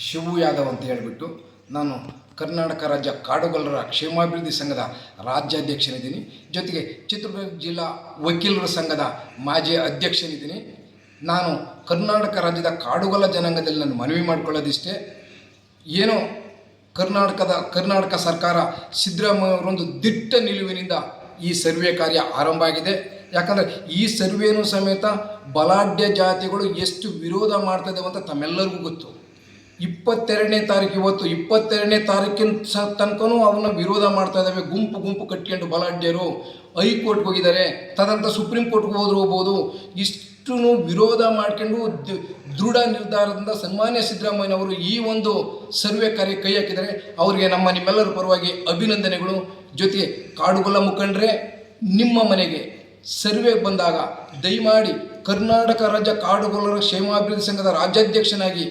ಶಿವು ಯಾದವ್ ಅಂತ ಹೇಳಿಬಿಟ್ಟು ನಾನು ಕರ್ನಾಟಕ ರಾಜ್ಯ ಕಾಡುಗೊಲ್ಲರ ಕ್ಷೇಮಾಭಿವೃದ್ಧಿ ಸಂಘದ ರಾಜ್ಯಾಧ್ಯಕ್ಷನಿದ್ದೀನಿ. ಜೊತೆಗೆ ಚಿತ್ರದುರ್ಗ ಜಿಲ್ಲಾ ವಕೀಲರ ಸಂಘದ ಮಾಜಿ ಅಧ್ಯಕ್ಷನಿದ್ದೀನಿ. ನಾನು ಕರ್ನಾಟಕ ರಾಜ್ಯದ ಕಾಡುಗೊಲ್ಲ ಜನಾಂಗದಲ್ಲಿ ನಾನು ಮನವಿ ಮಾಡಿಕೊಳ್ಳೋದಿಷ್ಟೇ, ಏನೋ ಕರ್ನಾಟಕ ಸರ್ಕಾರ ಸಿದ್ದರಾಮಯ್ಯವರೊಂದು ದಿಟ್ಟ ನಿಲುವಿನಿಂದ ಈ ಸರ್ವೆ ಕಾರ್ಯ ಆರಂಭ ಆಗಿದೆ. ಯಾಕಂದರೆ ಈ ಸರ್ವೇನೂ ಸಮೇತ ಬಲಾಢ್ಯ ಜಾತಿಗಳು ಎಷ್ಟು ವಿರೋಧ ಮಾಡ್ತಾಯಿದ್ದೇವೆ ಅಂತ ತಮ್ಮೆಲ್ಲರಿಗೂ ಗೊತ್ತು. 22ನೇ ತಾರೀಕು ಇವತ್ತು 22ನೇ ತಾರೀಕಿನ ತನಕನೂ ಅವನ್ನ ವಿರೋಧ ಮಾಡ್ತಾ ಇದ್ದಾವೆ. ಗುಂಪು ಕಟ್ಕೊಂಡು ಬಲಾಢ್ಯರು ಹೈಕೋರ್ಟ್ಗೆ ಹೋಗಿದ್ದಾರೆ, ತದಂತ ಸುಪ್ರೀಂ ಕೋರ್ಟ್ಗೆ ಹೋಗ್ಬೋದು. ಇಷ್ಟು ವಿರೋಧ ಮಾಡ್ಕೊಂಡು ದೃಢ ನಿರ್ಧಾರದಿಂದ ಸನ್ಮಾನ್ಯ ಸಿದ್ದರಾಮಯ್ಯನವರು ಈ ಒಂದು ಸರ್ವೆ ಕಾರ್ಯ ಕೈ ಹಾಕಿದರೆ ಅವರಿಗೆ ನಿಮ್ಮೆಲ್ಲರ ಪರವಾಗಿ ಅಭಿನಂದನೆಗಳು. ಜೊತೆಗೆ ಕಾಡುಗೊಲ್ಲ ಮುಖಂಡರೇ, ನಿಮ್ಮ ಮನೆಗೆ ಸರ್ವೆ ಬಂದಾಗ ದಯಮಾಡಿ ಕರ್ನಾಟಕ ರಾಜ್ಯ ಕಾಡುಗೊಲ್ಲರ ಕ್ಷೇಮಾಭಿವೃದ್ಧಿ ಸಂಘದ ರಾಜ್ಯಾಧ್ಯಕ್ಷನಾಗಿ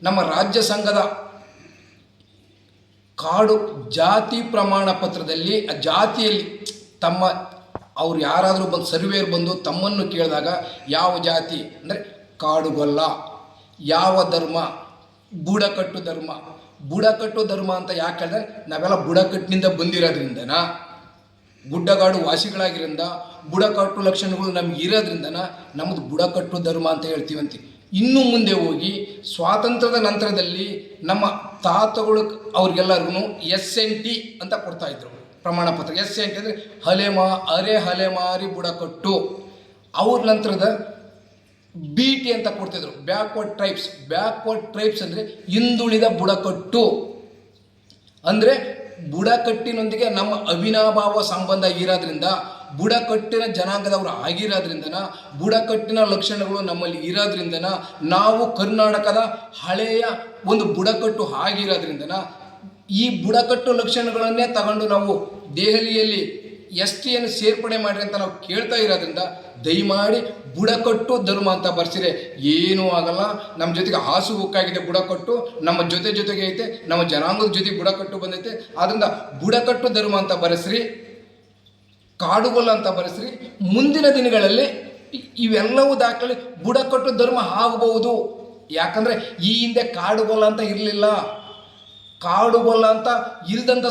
ನಮ್ಮ ರಾಜ್ಯ ಸಂಘದ ಕಾಡು ಜಾತಿ ಪ್ರಮಾಣ ಪತ್ರದಲ್ಲಿ ಆ ಜಾತಿಯಲ್ಲಿ ಅವ್ರು ಯಾರಾದರೂ ಸರ್ವೇರ್ ಬಂದು ತಮ್ಮನ್ನು ಕೇಳಿದಾಗ ಯಾವ ಜಾತಿ ಅಂದರೆ ಕಾಡುಗೊಲ್ಲ, ಯಾವ ಧರ್ಮ, ಬುಡಕಟ್ಟು ಧರ್ಮ. ಬುಡಕಟ್ಟು ಧರ್ಮ ಅಂತ ಯಾಕೆ ಹೇಳಿದ್ರೆ ನಾವೆಲ್ಲ ಬುಡಕಟ್ಟಿನಿಂದ ಬಂದಿರೋದ್ರಿಂದನ, ಗುಡ್ಡಗಾಡು ವಾಸಿಗಳಾಗಿರೋದ್ರಿಂದ ಬುಡಕಟ್ಟು ಲಕ್ಷಣಗಳು ನಮ್ಗೆ ಇರೋದ್ರಿಂದನ ನಮ್ಮದು ಬುಡಕಟ್ಟು ಧರ್ಮ ಅಂತ ಹೇಳ್ತೀವಂತೆ. ಇನ್ನು ಮುಂದೆ ಹೋಗಿ ಸ್ವಾತಂತ್ರ್ಯದ ನಂತರದಲ್ಲಿ ನಮ್ಮ ತಾತಗಳು ಅವ್ರಿಗೆಲ್ಲರಿಗೂ SNT ಅಂತ ಕೊಡ್ತಾಯಿದ್ರು ಪ್ರಮಾಣ ಪತ್ರ. SNT ಅಂದರೆ ಅರೆಹಲೆಮಾರಿ ಬುಡಕಟ್ಟು. ಅವ್ರ ನಂತರದ BT ಅಂತ ಕೊಡ್ತಿದ್ರು, ಬ್ಯಾಕ್ವರ್ಡ್ ಟ್ರೈಬ್ಸ್ ಅಂದರೆ ಹಿಂದುಳಿದ ಬುಡಕಟ್ಟು. ಅಂದರೆ ಬುಡಕಟ್ಟಿನೊಂದಿಗೆ ನಮ್ಮ ಅವಿನಾಭಾವ ಸಂಬಂಧ ಇರೋದ್ರಿಂದ, ಬುಡಕಟ್ಟಿನ ಜನಾಂಗದವರು ಆಗಿರೋದ್ರಿಂದನ, ಬುಡಕಟ್ಟಿನ ಲಕ್ಷಣಗಳು ನಮ್ಮಲ್ಲಿ ಇರೋದ್ರಿಂದನ, ನಾವು ಕರ್ನಾಟಕದ ಹಳೆಯ ಒಂದು ಬುಡಕಟ್ಟು ಆಗಿರೋದ್ರಿಂದನ ಈ ಬುಡಕಟ್ಟು ಲಕ್ಷಣಗಳನ್ನೇ ತಗೊಂಡು ನಾವು ದೆಹಲಿಯಲ್ಲಿ STಯನ್ನು ಸೇರ್ಪಡೆ ಮಾಡಿರಿ ಅಂತ ನಾವು ಕೇಳ್ತಾ ಇರೋದ್ರಿಂದ ದಯಮಾಡಿ ಬುಡಕಟ್ಟು ಧರ್ಮ ಅಂತ ಬರ್ಸಿರೆ ಏನೂ ಆಗಲ್ಲ. ನಮ್ಮ ಜೊತೆಗೆ ಹಾಸುಹೊಕ್ಕಾಗಿದೆ ಬುಡಕಟ್ಟು, ನಮ್ಮ ಜೊತೆಗೆ ಐತೆ, ನಮ್ಮ ಜನಾಂಗದ ಜೊತೆಗೆ ಬುಡಕಟ್ಟು ಬಂದೈತೆ. ಆದ್ದರಿಂದ ಬುಡಕಟ್ಟು ಧರ್ಮ ಅಂತ ಬರೆಸ್ರಿ, ಕಾಡುಗೊಲ್ಲ ಅಂತ ಬರೆಸ್ರಿ. ಮುಂದಿನ ದಿನಗಳಲ್ಲಿ ಇವೆಲ್ಲವೂ ದಾಖಲೆ ಬುಡಕಟ್ಟು ಧರ್ಮ ಆಗಬಹುದು. ಯಾಕಂದರೆ ಈ ಹಿಂದೆ ಕಾಡುಗೊಲ್ಲ ಅಂತ ಇರಲಿಲ್ಲ. ಕಾಡುಗೊಲ್ಲ ಅಂತ ಇಲ್ದಂಥ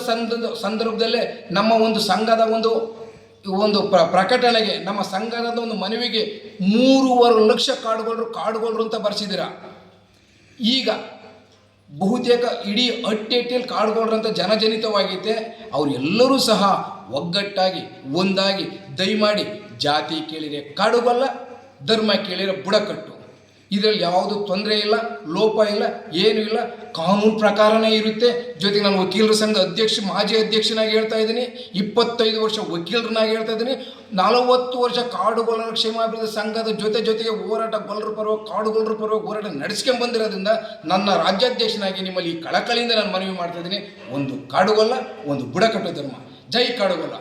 ಸಂದರ್ಭದಲ್ಲೇ ನಮ್ಮ ಒಂದು ಸಂಘದ ಒಂದು ಪ್ರಕಟಣೆಗೆ, ನಮ್ಮ ಸಂಘದ ಒಂದು ಮನವಿಗೆ 3.5 ಲಕ್ಷ ಕಾಡುಗೊಲ್ಲರು ಅಂತ ಬರೆಸಿದ್ದೀರ. ಈಗ ಬಹುತೇಕ ಇಡೀ ಅಟ್ಟೆಯಲ್ಲಿ ಕಾಡುಗೊಲ್ಲರಂತ ಜನಜನಿತವಾಗೈತೆ. ಅವರೆಲ್ಲರೂ ಸಹ ಒಗ್ಗಟ್ಟಾಗಿ ಒಂದಾಗಿ ದಯಮಾಡಿ ಜಾತಿ ಕೇಳಿದರೆ ಕಾಡುಗೊಲ್ಲ, ಧರ್ಮ ಕೇಳಿದರೆ ಬುಡಕಟ್ಟು. ಇದರಲ್ಲಿ ಯಾವುದು ತೊಂದರೆ ಇಲ್ಲ, ಲೋಪ ಇಲ್ಲ, ಏನೂ ಇಲ್ಲ, ಕಾನೂನು ಪ್ರಕಾರನೇ ಇರುತ್ತೆ. ಜೊತೆಗೆ ನಾನು ವಕೀಲರ ಸಂಘ ಮಾಜಿ ಅಧ್ಯಕ್ಷನಾಗಿ ಹೇಳ್ತಾ ಇದ್ದೀನಿ, 25 ವರ್ಷ ವಕೀಲರನ್ನಾಗಿ ಹೇಳ್ತಾ ಇದ್ದೀನಿ, 40 ವರ್ಷ ಕಾಡುಗೊಲ್ಲರ ಕ್ಷೇಮಾಭಿವೃದ್ಧಿ ಸಂಘದ ಜೊತೆಗೆ ಹೋರಾಟ ಕಾಡುಗೊಲ್ಲರ ಪರವಾಗಿ ಹೋರಾಟ ನಡೆಸ್ಕೊಂಡು ಬಂದಿರೋದ್ರಿಂದ ನನ್ನ ರಾಜ್ಯಾಧ್ಯಕ್ಷನಾಗಿ ನಿಮ್ಮಲ್ಲಿ ಈ ಕಳಕಳಿಯಿಂದ ನಾನು ಮನವಿ ಮಾಡ್ತಾ ಇದ್ದೀನಿ. ಒಂದು ಕಾಡುಗೊಲ್ಲ, ಒಂದು ಬುಡಕಟ್ಟು ಧರ್ಮ. ಜೈ ಕಾಡುಗೊಲ್ಲ.